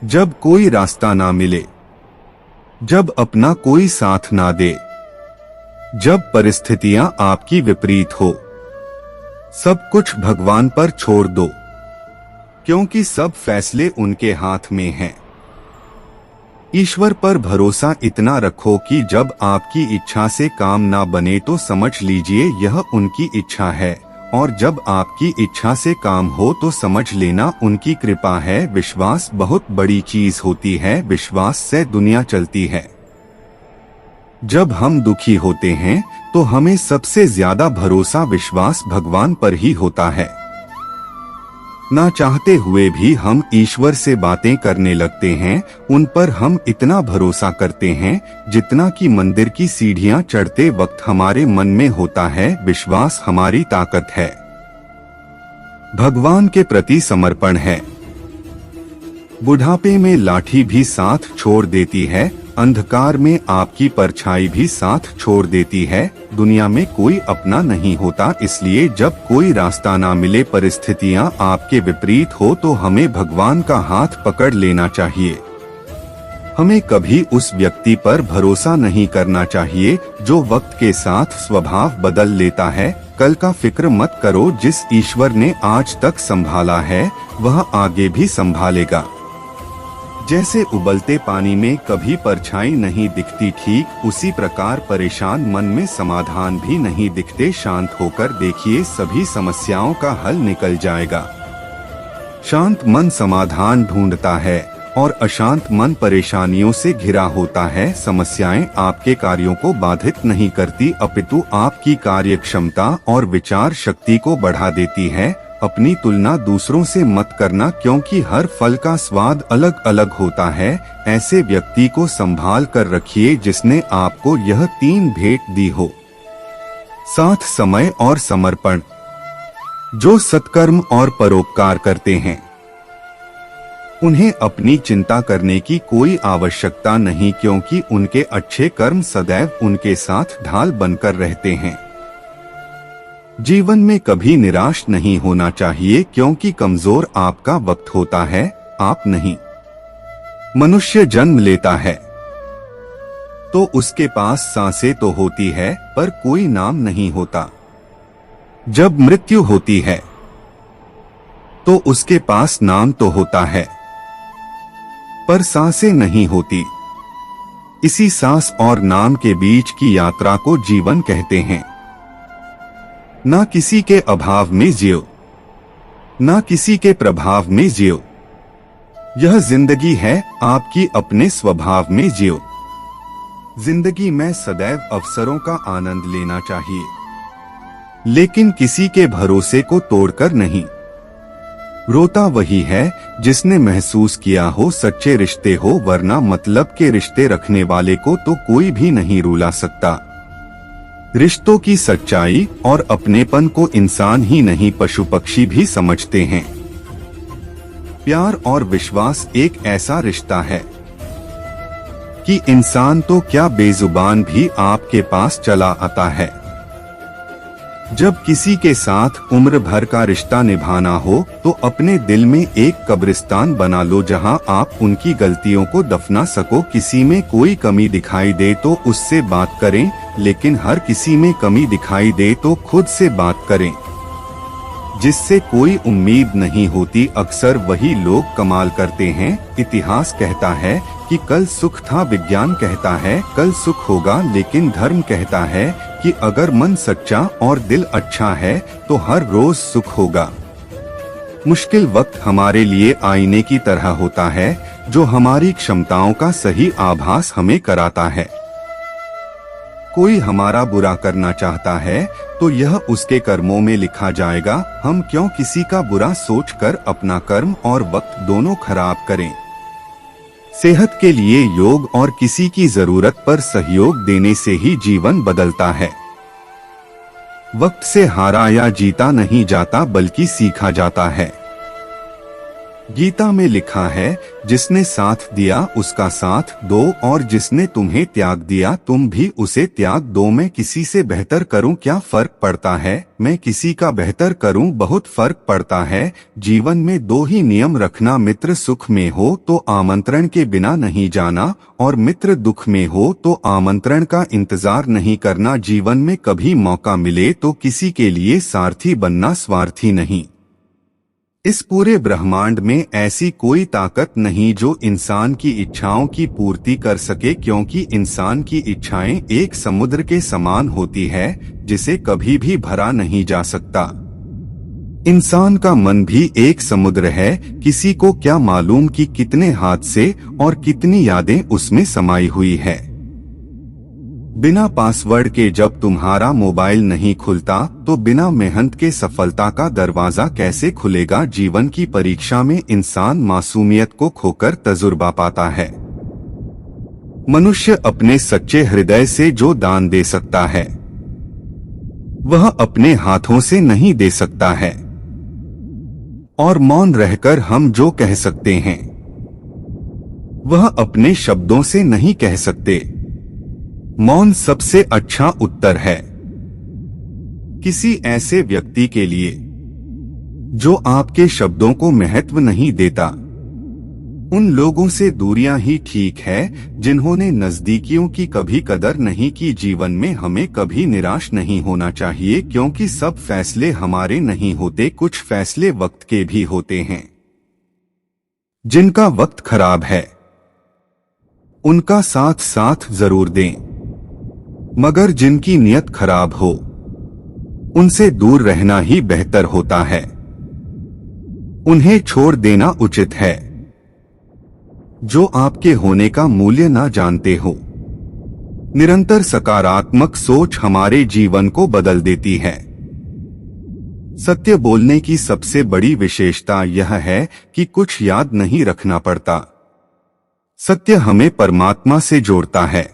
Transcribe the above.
जब कोई रास्ता ना मिले, जब अपना कोई साथ ना दे, जब परिस्थितियां आपकी विपरीत हो, सब कुछ भगवान पर छोड़ दो, क्योंकि सब फैसले उनके हाथ में हैं। ईश्वर पर भरोसा इतना रखो कि जब आपकी इच्छा से काम ना बने तो समझ लीजिए यह उनकी इच्छा है, और जब आपकी इच्छा से काम हो तो समझ लेना उनकी कृपा है। विश्वास बहुत बड़ी चीज होती है, विश्वास से दुनिया चलती है। जब हम दुखी होते हैं तो हमें सबसे ज्यादा भरोसा विश्वास भगवान पर ही होता है। ना चाहते हुए भी हम ईश्वर से बातें करने लगते हैं, उन पर हम इतना भरोसा करते हैं जितना कि मंदिर की सीढ़ियां चढ़ते वक्त हमारे मन में होता है। विश्वास हमारी ताकत है, भगवान के प्रति समर्पण है। बुढ़ापे में लाठी भी साथ छोड़ देती है, अंधकार में आपकी परछाई भी साथ छोड़ देती है। दुनिया में कोई अपना नहीं होता, इसलिए जब कोई रास्ता ना मिले, परिस्थितियां आपके विपरीत हो, तो हमें भगवान का हाथ पकड़ लेना चाहिए। हमें कभी उस व्यक्ति पर भरोसा नहीं करना चाहिए जो वक्त के साथ स्वभाव बदल लेता है। कल का फिक्र मत करो, जिस ईश्वर ने आज तक संभाला है वह आगे भी संभालेगा। जैसे उबलते पानी में कभी परछाई नहीं दिखती, ठीक उसी प्रकार परेशान मन में समाधान भी नहीं दिखते। शांत होकर देखिए, सभी समस्याओं का हल निकल जाएगा। शांत मन समाधान ढूंढता है और अशांत मन परेशानियों से घिरा होता है। समस्याएं आपके कार्यों को बाधित नहीं करती, अपितु आपकी कार्य क्षमता और विचार शक्ति को बढ़ा देती है। अपनी तुलना दूसरों से मत करना, क्योंकि हर फल का स्वाद अलग अलग होता है। ऐसे व्यक्ति को संभाल कर रखिए जिसने आपको यह 3 भेंट दी हो: साथ, समय और समर्पण। जो सत्कर्म और परोपकार करते हैं उन्हें अपनी चिंता करने की कोई आवश्यकता नहीं, क्योंकि उनके अच्छे कर्म सदैव उनके साथ ढाल बनकर रहते हैं। जीवन में कभी निराश नहीं होना चाहिए, क्योंकि कमजोर आपका वक्त होता है, आप नहीं। मनुष्य जन्म लेता है तो उसके पास सांसें तो होती है पर कोई नाम नहीं होता। जब मृत्यु होती है तो उसके पास नाम तो होता है पर सांसें नहीं होती। इसी सांस और नाम के बीच की यात्रा को जीवन कहते हैं। ना किसी के अभाव में जियो, ना किसी के प्रभाव में जियो। यह जिंदगी है, आपकी अपने स्वभाव में जियो। जिंदगी में सदैव अवसरों का आनंद लेना चाहिए, लेकिन किसी के भरोसे को तोड़कर नहीं। रोता वही है जिसने महसूस किया हो सच्चे रिश्ते हो, वरना मतलब के रिश्ते रखने वाले को तो कोई भी नहीं रुला सकता। रिश्तों की सच्चाई और अपनेपन को इंसान ही नहीं, पशु पक्षी भी समझते हैं। प्यार और विश्वास एक ऐसा रिश्ता है कि इंसान तो क्या, बेजुबान भी आपके पास चला आता है। जब किसी के साथ उम्र भर का रिश्ता निभाना हो तो अपने दिल में एक कब्रिस्तान बना लो जहां आप उनकी गलतियों को दफना सको। किसी में कोई कमी दिखाई दे तो उससे बात करें, लेकिन हर किसी में कमी दिखाई दे तो खुद से बात करें। जिससे कोई उम्मीद नहीं होती, अक्सर वही लोग कमाल करते हैं। इतिहास कहता है कि कल सुख था, विज्ञान कहता है कल सुख होगा, लेकिन धर्म कहता है कि अगर मन सच्चा और दिल अच्छा है तो हर रोज सुख होगा। मुश्किल वक्त हमारे लिए आईने की तरह होता है, जो हमारी क्षमताओं का सही आभास हमें कराता है। कोई हमारा बुरा करना चाहता है तो यह उसके कर्मों में लिखा जाएगा। हम क्यों किसी का बुरा सोचकर अपना कर्म और वक्त दोनों खराब करें। सेहत के लिए योग और किसी की जरूरत पर सहयोग देने से ही जीवन बदलता है। वक्त से हारा या जीता नहीं जाता, बल्कि सीखा जाता है। गीता में लिखा है, जिसने साथ दिया उसका साथ दो और जिसने तुम्हें त्याग दिया तुम भी उसे त्याग दो। मैं किसी से बेहतर करूं क्या फर्क पड़ता है, मैं किसी का बेहतर करूं बहुत फर्क पड़ता है। जीवन में दो ही नियम रखना, मित्र सुख में हो तो आमंत्रण के बिना नहीं जाना और मित्र दुख में हो तो आमंत्रण का इंतजार नहीं करना। जीवन में कभी मौका मिले तो किसी के लिए सारथी बनना, स्वार्थी नहीं। इस पूरे ब्रह्मांड में ऐसी कोई ताकत नहीं जो इंसान की इच्छाओं की पूर्ति कर सके, क्योंकि इंसान की इच्छाएं एक समुद्र के समान होती है जिसे कभी भी भरा नहीं जा सकता। इंसान का मन भी एक समुद्र है, किसी को क्या मालूम कि कितने हादसे और कितनी यादें उसमें समाई हुई है। बिना पासवर्ड के जब तुम्हारा मोबाइल नहीं खुलता तो बिना मेहनत के सफलता का दरवाजा कैसे खुलेगा। जीवन की परीक्षा में इंसान मासूमियत को खोकर तजुर्बा पाता है। मनुष्य अपने सच्चे हृदय से जो दान दे सकता है वह अपने हाथों से नहीं दे सकता है। और मौन रहकर हम जो कह सकते हैं वह अपने शब्दों से नहीं कह सकते। मौन सबसे अच्छा उत्तर है किसी ऐसे व्यक्ति के लिए जो आपके शब्दों को महत्व नहीं देता। उन लोगों से दूरियां ही ठीक है जिन्होंने नजदीकियों की कभी कदर नहीं की। जीवन में हमें कभी निराश नहीं होना चाहिए, क्योंकि सब फैसले हमारे नहीं होते, कुछ फैसले वक्त के भी होते हैं। जिनका वक्त खराब है उनका साथ साथ जरूर दें, मगर जिनकी नियत खराब हो उनसे दूर रहना ही बेहतर होता है। उन्हें छोड़ देना उचित है जो आपके होने का मूल्य ना जानते हो। निरंतर सकारात्मक सोच हमारे जीवन को बदल देती है। सत्य बोलने की सबसे बड़ी विशेषता यह है कि कुछ याद नहीं रखना पड़ता। सत्य हमें परमात्मा से जोड़ता है।